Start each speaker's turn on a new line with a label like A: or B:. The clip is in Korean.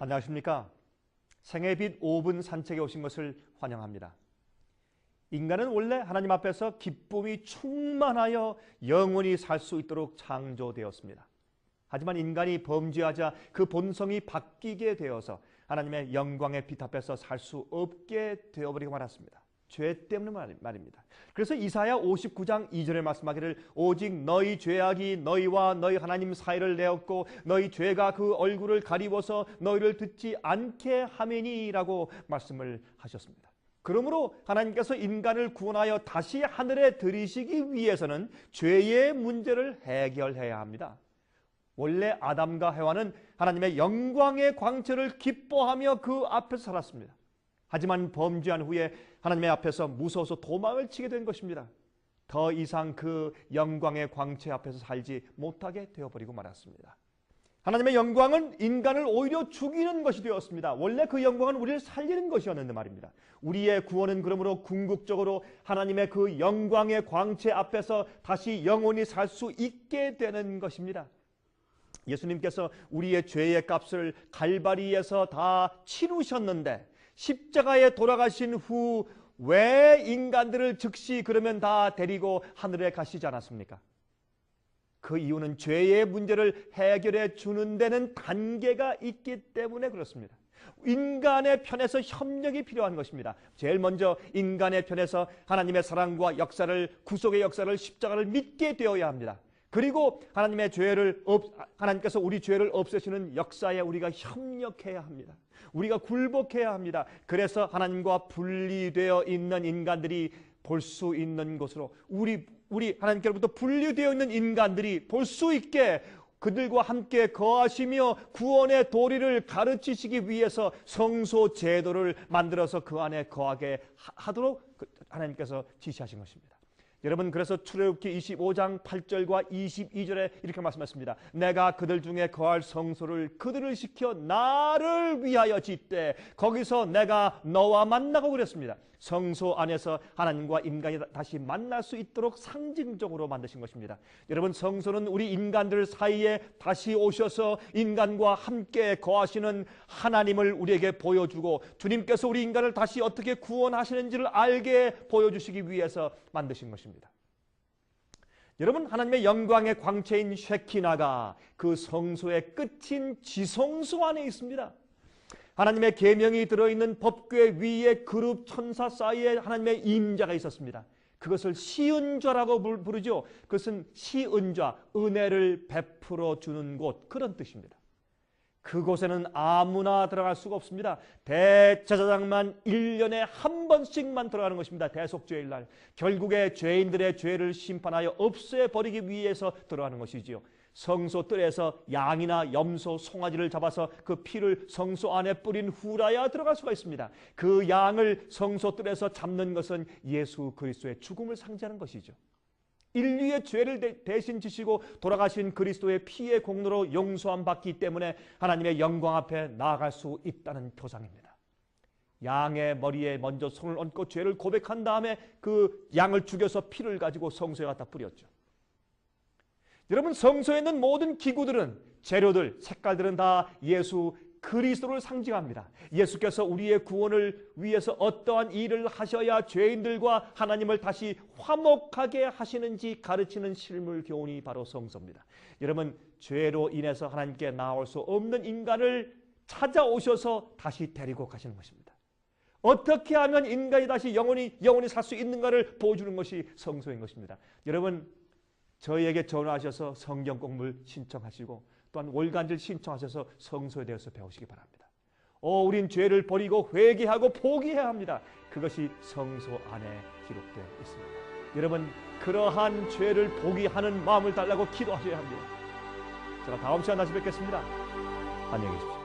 A: 안녕하십니까? 생의 빛 5분 산책에 오신 것을 환영합니다. 인간은 원래 하나님 앞에서 기쁨이 충만하여 영원히 살 수 있도록 창조되었습니다. 하지만 인간이 범죄하자 그 본성이 바뀌게 되어서 하나님의 영광의 빛 앞에서 살 수 없게 되어버리고 말았습니다. 죄 때문에 말입니다. 그래서 이사야 59장 2절에 말씀하기를 오직 너희 죄악이 너희와 너희 하나님 사이를 내었고 너희 죄가 그 얼굴을 가리워서 너희를 듣지 않게 하매니라고 말씀을 하셨습니다. 그러므로 하나님께서 인간을 구원하여 다시 하늘에 들이시기 위해서는 죄의 문제를 해결해야 합니다. 원래 아담과 해와는 하나님의 영광의 광채를 기뻐하며 그 앞에서 살았습니다. 하지만 범죄한 후에 하나님의 앞에서 무서워서 도망을 치게 된 것입니다. 더 이상 그 영광의 광채 앞에서 살지 못하게 되어버리고 말았습니다. 하나님의 영광은 인간을 오히려 죽이는 것이 되었습니다. 원래 그 영광은 우리를 살리는 것이었는데 말입니다. 우리의 구원은 그러므로 궁극적으로 하나님의 그 영광의 광채 앞에서 다시 영원히 살 수 있게 되는 것입니다. 예수님께서 우리의 죄의 값을 갈바리에서 다 치르셨는데 십자가에 돌아가신 후 왜 인간들을 즉시 그러면 다 데리고 하늘에 가시지 않았습니까? 그 이유는 죄의 문제를 해결해 주는 데는 단계가 있기 때문에 그렇습니다. 인간의 편에서 협력이 필요한 것입니다. 제일 먼저 인간의 편에서 하나님의 사랑과 역사를, 구속의 역사를, 십자가를 믿게 되어야 합니다. 그리고 하나님께서 우리 죄를 없애시는 역사에 우리가 협력해야 합니다. 우리가 굴복해야 합니다. 그래서 하나님과 분리되어 있는 인간들이 볼 수 있는 곳으로 우리 하나님께로부터 분리되어 있는 인간들이 볼 수 있게 그들과 함께 거하시며 구원의 도리를 가르치시기 위해서 성소 제도를 만들어서 그 안에 거하게 하도록 하나님께서 지시하신 것입니다. 여러분, 그래서 출애굽기 25장 8절과 22절에 이렇게 말씀하십니다. 내가 그들 중에 거할 성소를 그들을 시켜 나를 위하여 짓되 거기서 내가 너와 만나고 그랬습니다. 성소 안에서 하나님과 인간이 다시 만날 수 있도록 상징적으로 만드신 것입니다. 여러분, 성소는 우리 인간들 사이에 다시 오셔서 인간과 함께 거하시는 하나님을 우리에게 보여주고 주님께서 우리 인간을 다시 어떻게 구원하시는지를 알게 보여주시기 위해서 만드신 것입니다. 여러분, 하나님의 영광의 광채인 쉐키나가 그 성소의 끝인 지성소 안에 있습니다. 하나님의 계명이 들어있는 법궤 위에 그룹 천사 사이에 하나님의 임자가 있었습니다. 그것을 시은좌라고 부르죠. 그것은 시은좌, 은혜를 베풀어 주는 곳, 그런 뜻입니다. 그곳에는 아무나 들어갈 수가 없습니다. 대제사장만 1년에 한 번씩만 들어가는 것입니다. 대속죄일날 결국에 죄인들의 죄를 심판하여 없애버리기 위해서 들어가는 것이지요. 성소 뜰에서 양이나 염소, 송아지를 잡아서 그 피를 성소 안에 뿌린 후라야 들어갈 수가 있습니다. 그 양을 성소 뜰에서 잡는 것은 예수 그리스도의 죽음을 상징하는 것이죠. 인류의 죄를 대신 지시고 돌아가신 그리스도의 피의 공로로 용서함 받기 때문에 하나님의 영광 앞에 나아갈 수 있다는 표상입니다. 양의 머리에 먼저 손을 얹고 죄를 고백한 다음에 그 양을 죽여서 피를 가지고 성소에 갖다 뿌렸죠. 여러분, 성소에 있는 모든 기구들은, 재료들, 색깔들은 다 예수 그리스도를 상징합니다. 예수께서 우리의 구원을 위해서 어떠한 일을 하셔야 죄인들과 하나님을 다시 화목하게 하시는지 가르치는 실물 교훈이 바로 성소입니다. 여러분, 죄로 인해서 하나님께 나올 수 없는 인간을 찾아오셔서 다시 데리고 가시는 것입니다. 어떻게 하면 인간이 다시 영원히 살 수 있는가를 보여주는 것이 성소인 것입니다. 여러분, 저희에게 전화하셔서 성경 공부를 신청하시고 또한 월간지를 신청하셔서 성소에 대해서 배우시기 바랍니다. 우린 죄를 버리고 회개하고 포기해야 합니다. 그것이 성소 안에 기록되어 있습니다. 여러분, 그러한 죄를 포기하는 마음을 달라고 기도하셔야 합니다. 제가 다음 시간 다시 뵙겠습니다. 안녕히 계십시오.